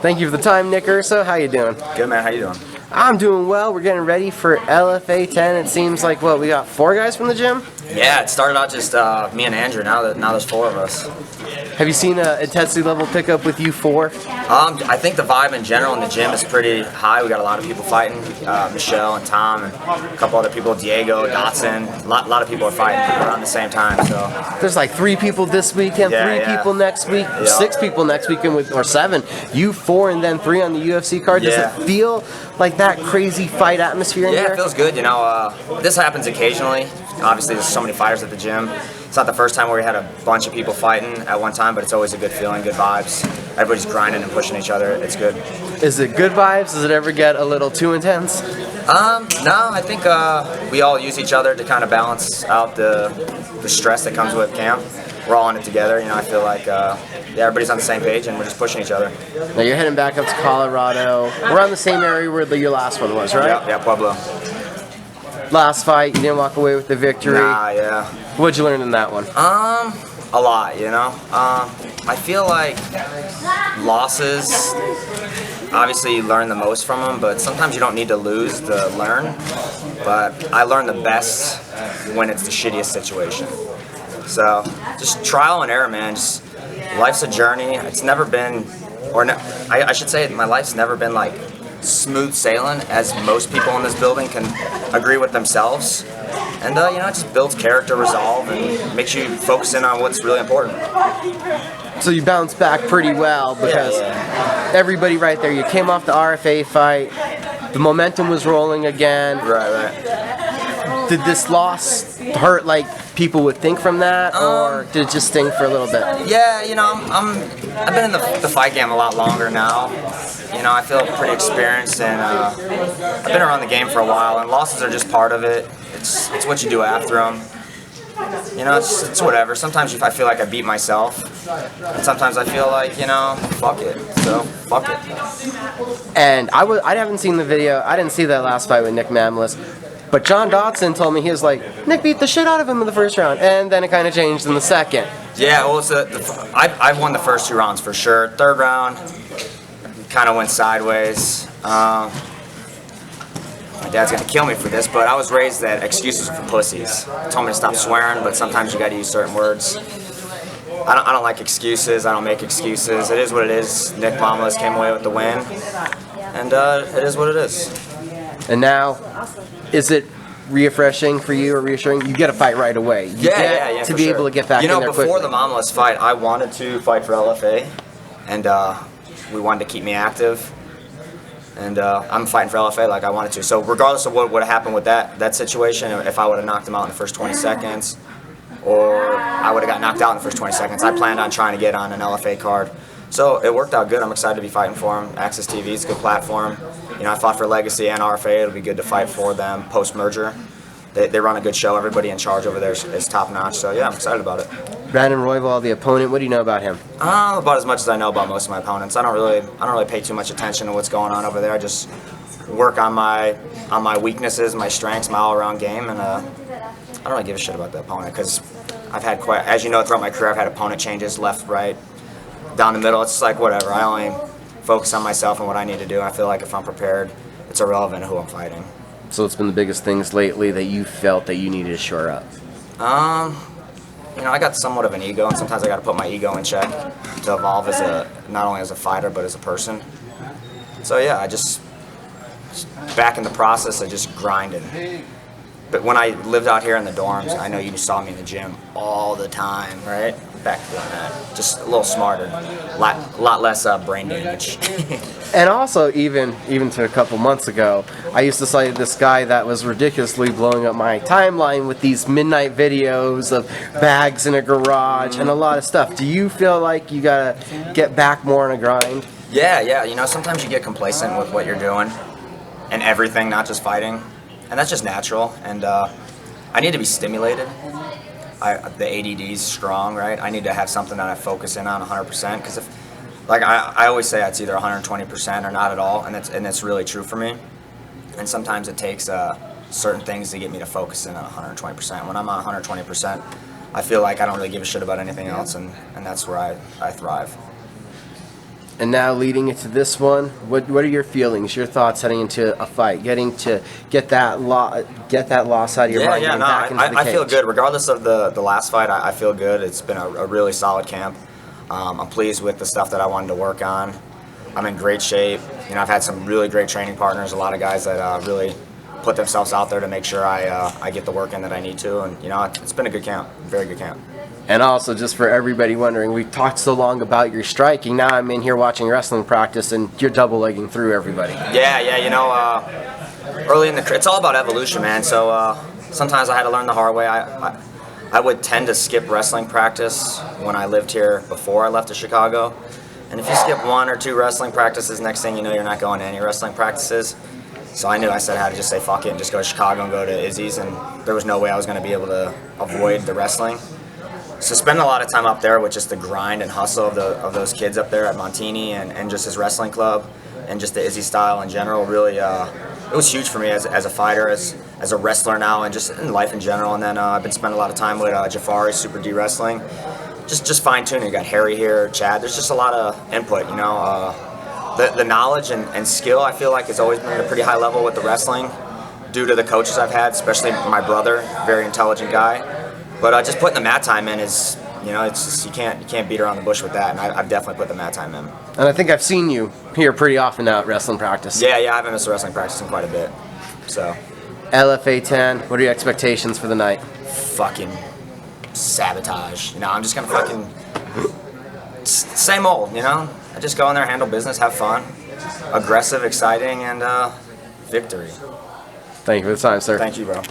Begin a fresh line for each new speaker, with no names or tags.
Thank you for the time, Nick Urso. How you doing?
Good, man. How you doing?
I'm doing well. We're getting ready for LFA 10. It seems like, what, we got 4 guys from the gym?
Yeah, it started out just me and Andrew. Now there's 4 of us.
Have you seen an intensity level pick up with you 4?
I think the vibe in general in the gym is pretty high. We got a lot of people fighting. Michelle and Tom and a couple other people, Diego, Dotson. A lot of people are fighting around the same time. So
there's like 3 people this weekend,
Yeah,
3 people next week,
Yeah.
6 people next weekend, or 7. You 4 and then 3 on the UFC card. Does
Yeah.
it feel like that crazy fight atmosphere in
Yeah,
here?
it feels good. You know, this happens occasionally. Obviously, there's so many fighters at the gym. It's not the first time where we had a bunch of people fighting at one time, but it's always a good feeling, good vibes. Everybody's grinding and pushing each other. It's good.
Is it good vibes? Does it ever get a little too intense?
No, I think we all use each other to kind of balance out the stress that comes with camp. We're all in it together. You know, I feel like everybody's on the same page and we're just pushing each other.
Now you're heading back up to Colorado, around the same area where your last one was, right?
Yeah, Pueblo.
Last fight, you didn't walk away with the victory.
Nah, yeah.
What'd you learn in that one?
A lot, you know. I feel like losses, obviously you learn the most from them, but sometimes you don't need to lose to learn. But I learn the best when it's the shittiest situation. So just trial and error, man. Just, life's a journey. It's never been, I should say my life's never been like smooth sailing, as most people in this building can agree with themselves. And you know, it just builds character, resolve, and makes you focus in on what's really important.
So you bounced back pretty well because everybody right there, you came off the RFA fight, the momentum was rolling again.
Right.
Did this loss hurt like people would think from that, or did it just sting for a little bit?
Yeah, you know, I've been in the fight game a lot longer now. You know, I feel pretty experienced, and I've been around the game for a while, and losses are just part of it. It's what you do after them. You know, it's whatever. Sometimes I feel like I beat myself, and sometimes I feel like, you know, fuck it. So, fuck it.
And I haven't seen the video. I didn't see that last fight with Nick Mamlis. But John Dodson told me, he was like, Nick beat the shit out of him in the first round, and then it kind of changed in the second.
Yeah, well, I've won the first 2 rounds for sure. 3rd round kind of went sideways. My dad's gonna kill me for this, but I was raised that excuses are for pussies. He told me to stop swearing, but sometimes you gotta use certain words. I don't like excuses. I don't make excuses. It is what it is. Nick Mamlis came away with the win, and it is what it is.
And now, is it refreshing for you or reassuring? You get a fight right away. You get to be able to get back in there quickly.
Before the Mamlis fight, I wanted to fight for LFA, and we wanted to keep me active. And I'm fighting for LFA like I wanted to. So regardless of what would have happened with that situation, if I would have knocked him out in the first 20 seconds, or I would have got knocked out in the first 20 seconds, I planned on trying to get on an LFA card. So it worked out good. I'm excited to be fighting for him. Access TV is a good platform. You know, I fought for Legacy and RFA. It'll be good to fight for them post-merger. They run a good show. Everybody in charge over there is top-notch. So yeah, I'm excited about it.
Brandon Royval, the opponent, what do you know about him?
About as much as I know about most of my opponents. I don't really pay too much attention to what's going on over there. I just work on my weaknesses, my strengths, my all-around game, and I don't really give a shit about the opponent because I've had quite, as you know, throughout my career, I've had opponent changes left, right, down the middle. It's just like whatever. I only focus on myself and what I need to do. I feel like if I'm prepared, it's irrelevant who I'm fighting. So
what's been the biggest things lately that you felt that you needed to shore up?
You know, I got somewhat of an ego, and sometimes I got to put my ego in check to evolve as not only as a fighter but as a person. So yeah, I just back in the process of just grinding. But when I lived out here in the dorms, I know you saw me in the gym all the time, right? Back doing that, just a little smarter, lot less brain damage.
And also, even to a couple months ago, I used to cite this guy that was ridiculously blowing up my timeline with these midnight videos of bags in a garage and a lot of stuff. Do you feel like you gotta get back more on a grind?
Yeah. You know, sometimes you get complacent with what you're doing and everything, not just fighting, and that's just natural. And I need to be stimulated. The ADD's strong, right? I need to have something that I focus in on 100%, because if, like I always say, it's either 120% or not at all, and it's really true for me. And sometimes it takes certain things to get me to focus in on 120%. When I'm on 120%, I feel like I don't really give a shit about anything else, and that's where I thrive.
And now leading into this one, what are your feelings, your thoughts heading into a fight, getting to get that loss out of your mind, getting back into the
I
cage?
feel good. Regardless of the last fight, I feel good. It's been a really solid camp. I'm pleased with the stuff that I wanted to work on. I'm in great shape. You know, I've had some really great training partners, a lot of guys that really put themselves out there to make sure I get the work in that I need to. And, you know, it's been a good camp, very good camp.
And also, just for everybody wondering, we talked so long about your striking. Now I'm in here watching wrestling practice, and you're double-legging through everybody.
Yeah, you know, early in the it's all about evolution, man. So sometimes I had to learn the hard way. I would tend to skip wrestling practice when I lived here before I left to Chicago. And if you skip 1 or 2 wrestling practices, next thing you know, you're not going to any wrestling practices. So I knew I said I had to just say fuck it and just go to Chicago and go to Izzy's, and there was no way I was going to be able to avoid the wrestling. So spending a lot of time up there with just the grind and hustle of those kids up there at Montini and just his wrestling club and just the Izzy style in general, really it was huge for me as a fighter, as a wrestler now, and just in life in general. And then I've been spending a lot of time with Jafari, Super D Wrestling, just fine tuning. You got Harry here, Chad. There's just a lot of input, you know. The knowledge and skill, I feel like, has always been at a pretty high level with the wrestling due to the coaches I've had, especially my brother, very intelligent guy. But just putting the mat time in is, you know, it's just, you can't beat around the bush with that, and I've definitely put the mat time in.
And I think I've seen you here pretty often now at wrestling practice.
Yeah, I haven't missed wrestling practice in quite a bit. So
LFA 10, what are your expectations for the night?
fucking sabotage. You know, I'm just gonna fucking same old. You know, I just go in there, handle business, have fun, aggressive, exciting, and victory.
Thank you for the time, sir.
Thank you, bro.